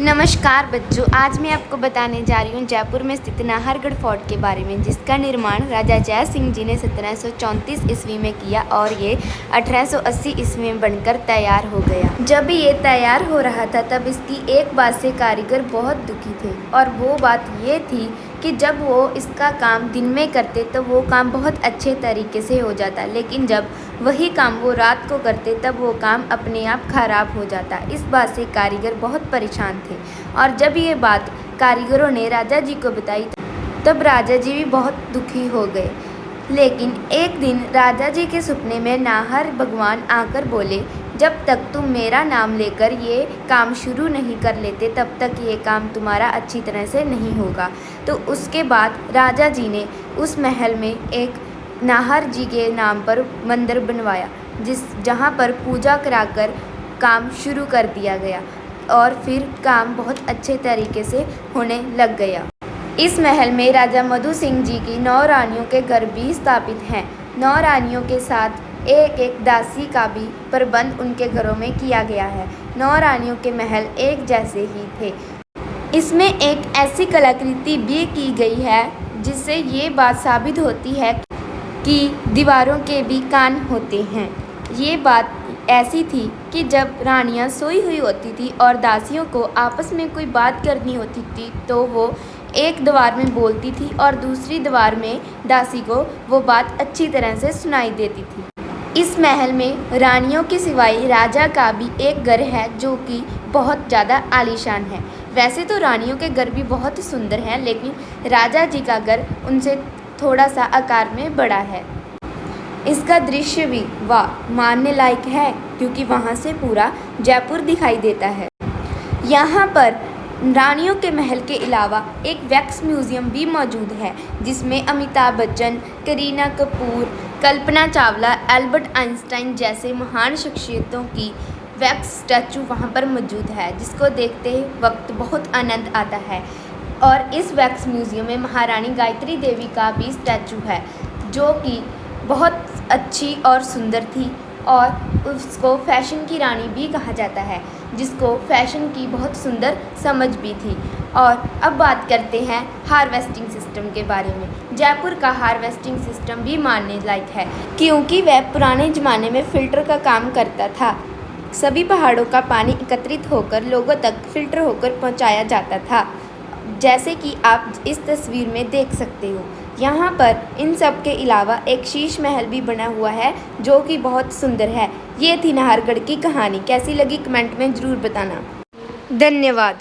नमस्कार बच्चों, आज मैं आपको बताने जा रही हूँ जयपुर में स्थित नाहरगढ़ फोर्ट के बारे में, जिसका निर्माण राजा जय सिंह जी ने 1734 ईस्वी में किया और ये 1880 ईस्वी में बनकर तैयार हो गया। जब ये तैयार हो रहा था तब इसकी एक बात से कारीगर बहुत दुखी थे, और वो बात ये थी कि जब वो इसका काम दिन में करते तो वो काम बहुत अच्छे तरीके से हो जाता, लेकिन जब वही काम वो रात को करते तब वो काम अपने आप खराब हो जाता। इस बात से कारीगर बहुत परेशान थे, और जब ये बात कारीगरों ने राजा जी को बताई तब राजा जी भी बहुत दुखी हो गए। लेकिन एक दिन राजा जी के सपने में नाहर भगवान आकर बोले, जब तक तुम मेरा नाम लेकर ये काम शुरू नहीं कर लेते तब तक ये काम तुम्हारा अच्छी तरह से नहीं होगा। तो उसके बाद राजा जी ने उस महल में एक नाहर जी के नाम पर मंदिर बनवाया, जहाँ पर पूजा कराकर काम शुरू कर दिया गया, और फिर काम बहुत अच्छे तरीके से होने लग गया। इस महल में राजा मधु सिंह जी की 9 रानियों के घर भी स्थापित हैं। 9 रानियों के साथ एक एक दासी का भी प्रबंध उनके घरों में किया गया है। 9 रानियों के महल एक जैसे ही थे। इसमें एक ऐसी कलाकृति भी की गई है जिससे ये बात साबित होती है कि दीवारों के भी कान होते हैं। ये बात ऐसी थी कि जब रानियां सोई हुई होती थी और दासियों को आपस में कोई बात करनी होती थी तो वो एक दीवार में बोलती थी और दूसरी दीवार में दासी को वो बात अच्छी तरह से सुनाई देती थी। इस महल में रानियों के सिवाय राजा का भी एक घर है जो कि बहुत ज़्यादा आलीशान है। वैसे तो रानियों के घर भी बहुत सुंदर हैं, लेकिन राजा जी का घर उनसे थोड़ा सा आकार में बड़ा है। इसका दृश्य भी वाह मानने लायक है, क्योंकि वहाँ से पूरा जयपुर दिखाई देता है। यहाँ पर रानियों के महल के अलावा एक वैक्स म्यूज़ियम भी मौजूद है, जिसमें अमिताभ बच्चन, करीना कपूर, कल्पना चावला, एल्बर्ट आइंस्टाइन जैसे महान शख्सियतों की वैक्स स्टैचू वहाँ पर मौजूद है, जिसको देखते वक्त बहुत आनंद आता है। और इस वैक्स म्यूज़ियम में महारानी गायत्री देवी का भी स्टैचू है, जो कि बहुत अच्छी और सुंदर थी, और उसको फैशन की रानी भी कहा जाता है, जिसको फैशन की बहुत सुंदर समझ भी थी। और अब बात करते हैं हार्वेस्टिंग सिस्टम के बारे में। जयपुर का हार्वेस्टिंग सिस्टम भी मानने लायक है, क्योंकि वह पुराने ज़माने में फ़िल्टर का काम करता था। सभी पहाड़ों का पानी एकत्रित होकर लोगों तक फ़िल्टर होकर पहुंचाया जाता था, जैसे कि आप इस तस्वीर में देख सकते हो। यहाँ पर इन सब के अलावा एक शीश महल भी बना हुआ है, जो कि बहुत सुंदर है। ये थी नाहरगढ़ की कहानी। कैसी लगी कमेंट में ज़रूर बताना। धन्यवाद।